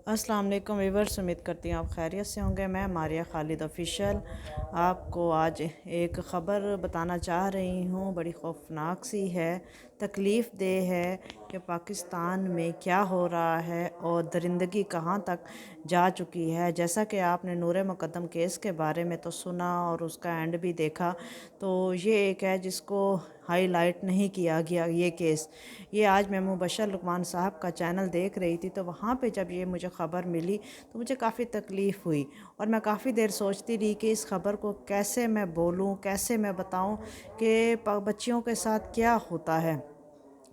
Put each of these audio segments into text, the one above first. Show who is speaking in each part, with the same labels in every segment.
Speaker 1: अस्सलाम वालेकुम व्यूअर्स, उम्मीद करती हूँ आप खैरियत से होंगे। मैं मारिया खालिद ऑफिशियल आपको आज एक ख़बर बताना चाह रही हूँ। बड़ी खौफनाक सी है, तकलीफ़ देह है कि पाकिस्तान में क्या हो रहा है और दरिंदगी कहाँ तक जा चुकी है। जैसा कि आपने नूर मुक़द्दम केस के बारे में तो सुना और उसका एंड भी देखा, तो ये एक है जिसको हाईलाइट नहीं किया गया। ये केस ये आज मैं मुबशर लुकमान साहब का चैनल देख रही थी, तो वहाँ पे जब ये मुझे ख़बर मिली तो मुझे काफ़ी तकलीफ़ हुई और मैं काफ़ी देर सोचती रही कि इस ख़बर को कैसे मैं बोलूँ, कैसे मैं बताऊँ कि बच्चियों के साथ क्या होता है।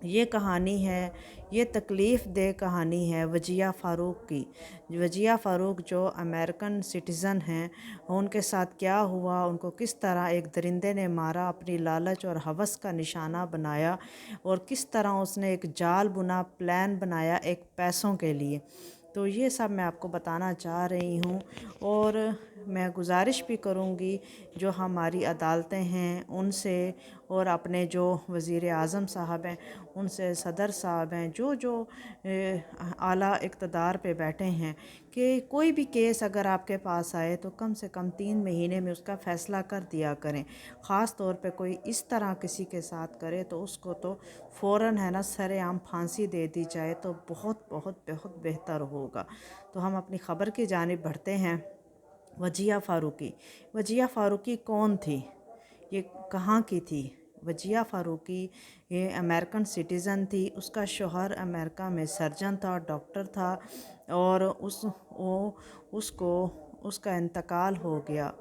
Speaker 1: ये कहानी है, ये तकलीफ़ दे कहानी है वजिया फ़ारूक की। वजिया फ़ारूक जो अमेरिकन सिटीज़न हैं, उनके साथ क्या हुआ, उनको किस तरह एक दरिंदे ने मारा, अपनी लालच और हवस का निशाना बनाया और किस तरह उसने एक जाल बुना, प्लान बनाया एक पैसों के लिए। तो ये सब मैं आपको बताना चाह रही हूँ और मैं गुजारिश भी करूँगी जो हमारी अदालतें हैं उनसे और अपने जो वज़ीर आज़म साहब हैं उनसे, सदर साहब हैं, जो जो आला इक़्तिदार पे बैठे हैं, कि कोई भी केस अगर आपके पास आए तो कम से कम 3 महीने में उसका फ़ैसला कर दिया करें। ख़ास तौर पे कोई इस तरह किसी के साथ करे तो उसको तो फ़ौरन है ना सरेआम फांसी दे दी जाए तो बहुत बहुत बहुत बेहतर होगा। तो हम अपनी ख़बर की जानिब बढ़ते हैं। वजिया फ़ारूकी। वजिया फ़ारूकी कौन थी? ये कहाँ की थी? वजिया फ़ारूकी ये अमेरिकन सिटीज़न थी। उसका शौहर अमेरिका में सर्जन था, डॉक्टर था और उसको उसका इंतकाल हो गया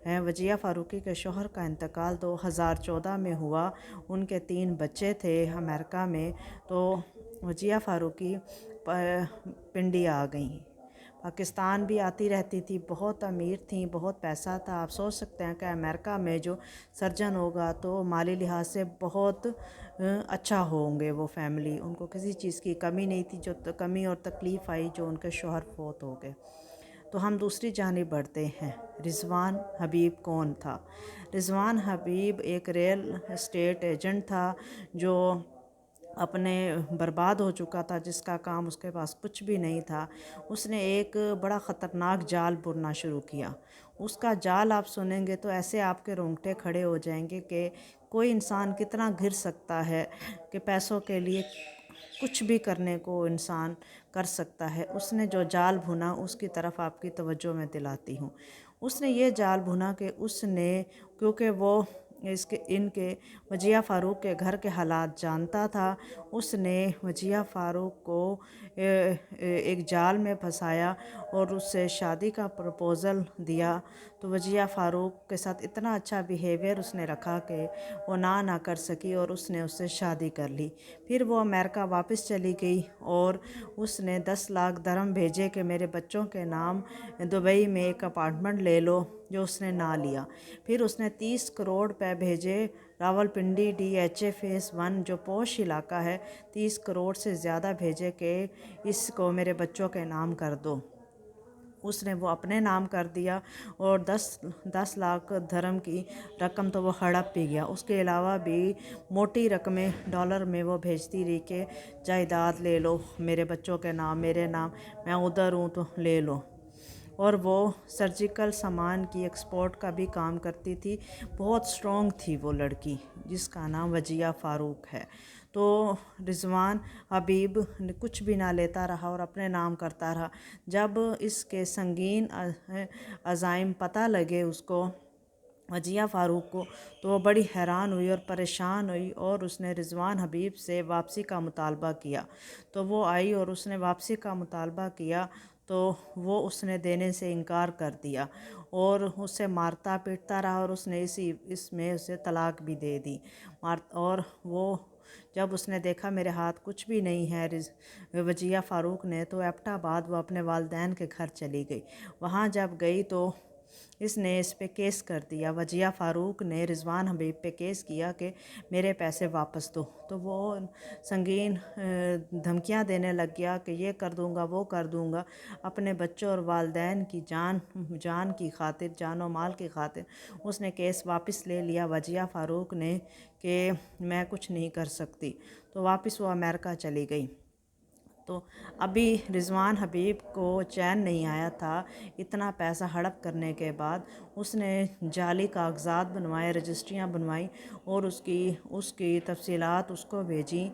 Speaker 1: है। वजिया फ़ारूकी के शौहर का इंतकाल 2014 में हुआ। उनके 3 बच्चे थे अमेरिका में। तो वजिया फ़ारूकी पिंडी आ गई। पाकिस्तान भी आती रहती थी, बहुत अमीर थी, बहुत पैसा था। आप सोच सकते हैं कि अमेरिका में जो सर्जन होगा तो माली लिहाज से बहुत अच्छा होंगे वो फैमिली, उनको किसी चीज़ की कमी नहीं थी। जो कमी और तकलीफ़ आई जो उनके शौहर फौत हो गए। तो हम दूसरी जानिब बढ़ते हैं। रिज़वान हबीब कौन था? रिज़वान हबीब एक रियल एस्टेट एजेंट था जो अपने बर्बाद हो चुका था, जिसका काम उसके पास कुछ भी नहीं था। उसने एक बड़ा ख़तरनाक जाल बुनना शुरू किया। उसका जाल आप सुनेंगे तो ऐसे आपके रोंगटे खड़े हो जाएंगे कि कोई इंसान कितना घिर सकता है कि पैसों के लिए कुछ भी करने को इंसान कर सकता है। उसने जो जाल भुना उसकी तरफ आपकी तवज्जो मैं दिलाती हूँ। उसने ये जाल भुना कि उसने, क्योंकि वो इनके वजिया फ़ारूक के घर के हालात जानता था, उसने वजिया फ़ारूक को एक जाल में फंसाया और उससे शादी का प्रपोज़ल दिया। तो वजिया फ़ारूक के साथ इतना अच्छा बिहेवियर उसने रखा कि वो ना कर सकी और उसने उससे शादी कर ली। फिर वो अमेरिका वापस चली गई और उसने 10 लाख दरम भेजे कि मेरे बच्चों के नाम दुबई में एक अपार्टमेंट ले लो, जो उसने ना लिया। फिर उसने 30 करोड़ रुपए भेजे रावलपिंडी DHA फ़ेज़ 1 जो पोश इलाका है, 30 करोड़ से ज़्यादा भेजे कि इसको मेरे बच्चों के नाम कर दो। उसने वो अपने नाम कर दिया और 10 लाख धर्म की रकम तो वो हड़प भी गया। उसके अलावा भी मोटी रकमें डॉलर में वो भेजती रही कि जायदाद ले लो मेरे बच्चों के नाम, मेरे नाम, मैं उधर हूँ तो ले लो। और वो सर्जिकल सामान की एक्सपोर्ट का भी काम करती थी। बहुत स्ट्रॉन्ग थी वो लड़की, जिसका नाम वजिया फ़ारूक है। तो रिज़वान हबीब ने कुछ भी ना लेता रहा और अपने नाम करता रहा। जब इसके संगीन अज़ाइम पता लगे उसको, वजिया फ़ारूक को, तो वो बड़ी हैरान हुई और परेशान हुई और उसने रिज़वान हबीब से वापसी का मुतालबा किया। तो वो आई और उसने वापसी का मुतालबा किया तो वो उसने देने से इनकार कर दिया और उससे मारता पीटता रहा और उसने इसमें उसे तलाक भी दे दी। और वो जब उसने देखा मेरे हाथ कुछ भी नहीं है वजिया फ़ारूक ने, तो एबटाबाद वो अपने वालदैन के घर चली गई। वहाँ जब गई तो इसने इस पे केस कर दिया। वजिया फ़ारूक ने रिज़वान हबीब पे केस किया कि मेरे पैसे वापस दो। तो वो संगीन धमकियां देने लग गया कि ये कर दूंगा, वो कर दूंगा। अपने बच्चों और वालदैन की जान की खातिर, जान और माल की खातिर उसने केस वापस ले लिया वजिया फ़ारूक ने कि मैं कुछ नहीं कर सकती। तो वापस वो अमेरिका चली गई। تو ابھی رضوان حبیب کو چین نہیں آیا تھا، اتنا پیسہ ہڑپ کرنے کے بعد اس نے جعلی کاغذات بنوائے، رجسٹریاں بنوائیں اور اس کی تفصیلات اس کو بھیجیں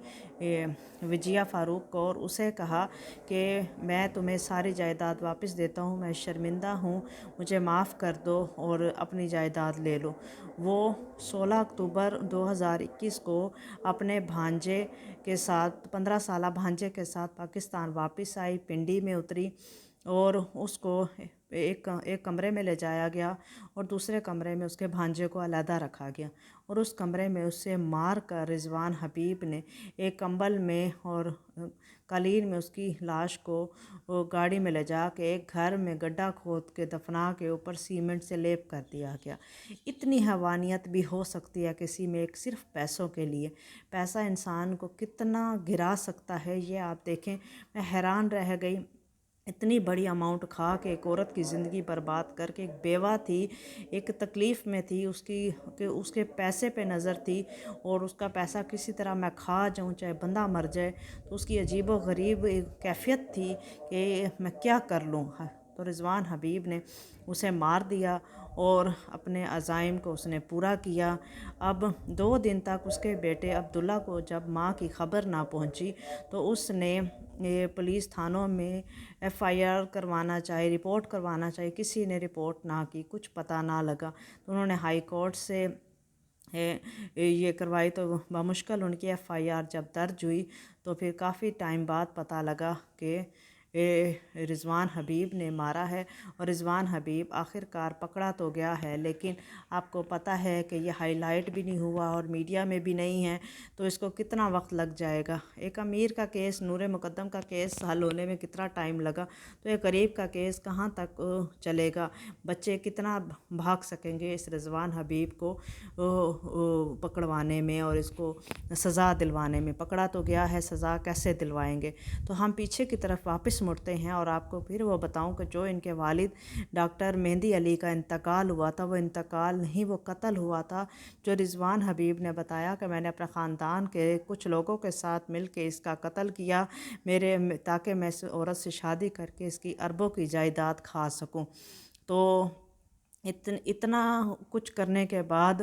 Speaker 1: وجیہ فاروق کو، اور اسے کہا کہ میں تمہیں ساری جائیداد واپس دیتا ہوں، میں شرمندہ ہوں، مجھے معاف کر دو اور اپنی جائیداد لے لو۔ وہ 16 اکتوبر 2021 کو اپنے بھانجے کے ساتھ 15 سالہ بھانجے کے ساتھ پاکستان واپس آئی، پنڈی میں اتری اور اس کو ایک کمرے میں لے جایا گیا اور دوسرے کمرے میں اس کے بھانجے کو علیحدہ رکھا گیا اور اس کمرے میں اسے مار کر رضوان حبیب نے ایک کمبل میں اور قالین میں اس کی لاش کو گاڑی میں لے جا کے ایک گھر میں گڈھا کھود کے دفنا کے اوپر سیمنٹ سے لیپ کر دیا گیا۔ اتنی حیوانیت بھی ہو سکتی ہے کسی میں ایک صرف پیسوں کے لیے؟ پیسہ انسان کو کتنا گرا سکتا ہے یہ آپ دیکھیں۔ میں حیران رہ گئی، اتنی بڑی اماؤنٹ کھا کے ایک عورت کی زندگی برباد کر کے، ایک بیوہ تھی، ایک تکلیف میں تھی، اس کے پیسے پہ نظر تھی اور اس کا پیسہ کسی طرح میں کھا جاؤں چاہے بندہ مر جائے، تو اس کی عجیب و غریب کیفیت تھی کہ میں کیا کر لوں۔ تو رضوان حبیب نے اسے مار دیا اور اپنے عزائم کو اس نے پورا کیا۔ اب 2 دن تک اس کے بیٹے عبداللہ کو جب ماں کی خبر نہ پہنچی تو اس نے پولیس تھانوں میں FIR کروانا چاہے، رپورٹ کروانا چاہیے، کسی نے رپورٹ نہ کی، کچھ پتہ نہ لگا۔ تو انہوں نے ہائی کورٹ سے یہ کروائی تو بمشکل ان کی FIR جب درج ہوئی تو پھر کافی ٹائم بعد پتہ لگا کہ رضوان حبیب نے مارا ہے، اور رضوان حبیب آخر کار پکڑا تو گیا ہے، لیکن آپ کو پتہ ہے کہ یہ ہائی لائٹ بھی نہیں ہوا اور میڈیا میں بھی نہیں ہے، تو اس کو کتنا وقت لگ جائے گا۔ ایک امیر کا کیس، نور مقدم کا کیس حل ہونے میں کتنا ٹائم لگا، تو ایک غریب کا کیس کہاں تک چلے گا؟ بچے کتنا بھاگ سکیں گے اس رضوان حبیب کو پکڑوانے میں اور اس کو سزا دلوانے میں؟ پکڑا تو گیا ہے، سزا کیسے دلوائیں گے؟ تو ہم پیچھے کی طرف واپس مڑتے ہیں اور آپ کو پھر وہ بتاؤں کہ جو ان کے والد ڈاکٹر مہندی علی کا انتقال ہوا تھا، وہ انتقال نہیں، وہ قتل ہوا تھا۔ جو رضوان حبیب نے بتایا کہ میں نے اپنے خاندان کے کچھ لوگوں کے ساتھ مل کے اس کا قتل کیا تاکہ میں اس عورت سے شادی کر کے اس کی اربوں کی جائیداد کھا سکوں۔ تو اتنا کچھ کرنے کے بعد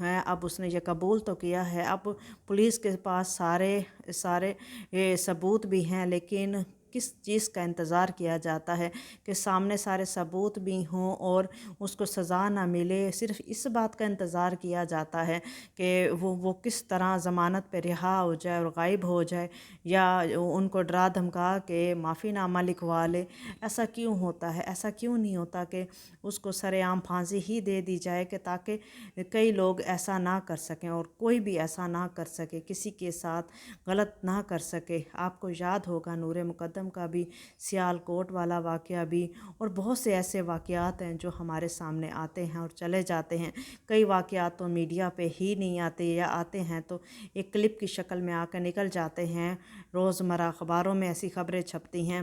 Speaker 1: اب اس نے یہ قبول تو کیا ہے، اب پولیس کے پاس سارے ثبوت بھی ہیں، لیکن کس چیز کا انتظار کیا جاتا ہے کہ سامنے سارے ثبوت بھی ہوں اور اس کو سزا نہ ملے؟ صرف اس بات کا انتظار کیا جاتا ہے کہ وہ کس طرح ضمانت پہ رہا ہو جائے اور غائب ہو جائے، یا ان کو ڈرا دھمکا کے معافی نامہ لکھوا لے۔ ایسا کیوں ہوتا ہے؟ ایسا کیوں نہیں ہوتا کہ اس کو سرے عام پھانسی ہی دے دی جائے کہ تاکہ کئی لوگ ایسا نہ کر سکیں اور کوئی بھی ایسا نہ کر سکے، کسی کے ساتھ غلط نہ کر سکے۔ آپ کو یاد ہوگا نور مقدم کا بھی، سیال کوٹ والا واقعہ بھی، اور بہت سے ایسے واقعات ہیں جو ہمارے سامنے آتے ہیں اور چلے جاتے ہیں۔ کئی واقعات تو میڈیا پہ ہی نہیں آتے، یا آتے ہیں تو ایک کلپ کی شکل میں آ کے نکل جاتے ہیں، روزمرہ اخباروں میں ایسی خبریں چھپتی ہیں۔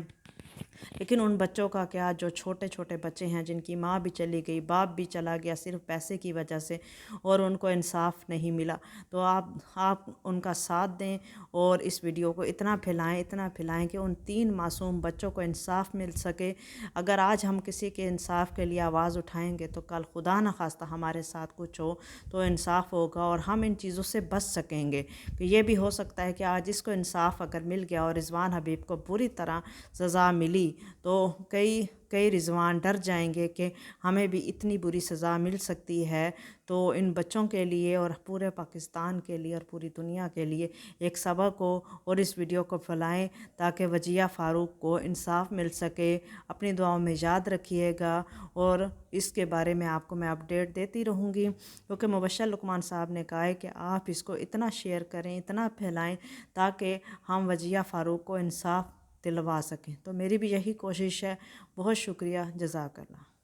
Speaker 1: لیکن ان بچوں کا کیا جو چھوٹے چھوٹے بچے ہیں، جن کی ماں بھی چلی گئی، باپ بھی چلا گیا صرف پیسے کی وجہ سے، اور ان کو انصاف نہیں ملا؟ تو آپ ان کا ساتھ دیں اور اس ویڈیو کو اتنا پھیلائیں کہ ان 3 معصوم بچوں کو انصاف مل سکے۔ اگر آج ہم کسی کے انصاف کے لیے آواز اٹھائیں گے تو کل خدا نخواستہ ہمارے ساتھ کچھ ہو تو انصاف ہوگا اور ہم ان چیزوں سے بچ سکیں گے۔ کہ یہ بھی ہو سکتا ہے کہ آج اس کو انصاف اگر مل گیا اور رضوان حبیب کو پوری طرح سزا ملی تو کئی رضوان ڈر جائیں گے کہ ہمیں بھی اتنی بری سزا مل سکتی ہے۔ تو ان بچوں کے لیے اور پورے پاکستان کے لیے اور پوری دنیا کے لیے ایک سبق ہو، اور اس ویڈیو کو پھیلائیں تاکہ وجیہ فاروق کو انصاف مل سکے۔ اپنی دعاؤں میں یاد رکھیے گا اور اس کے بارے میں آپ کو میں اپڈیٹ دیتی رہوں گی، کیونکہ مبشر لقمان صاحب نے کہا ہے کہ آپ اس کو اتنا شیئر کریں، اتنا پھیلائیں تاکہ ہم وجیہ فاروق کو انصاف دلوا سکیں۔ تو میری بھی یہی کوشش ہے۔ بہت شکریہ، جزاک اللہ۔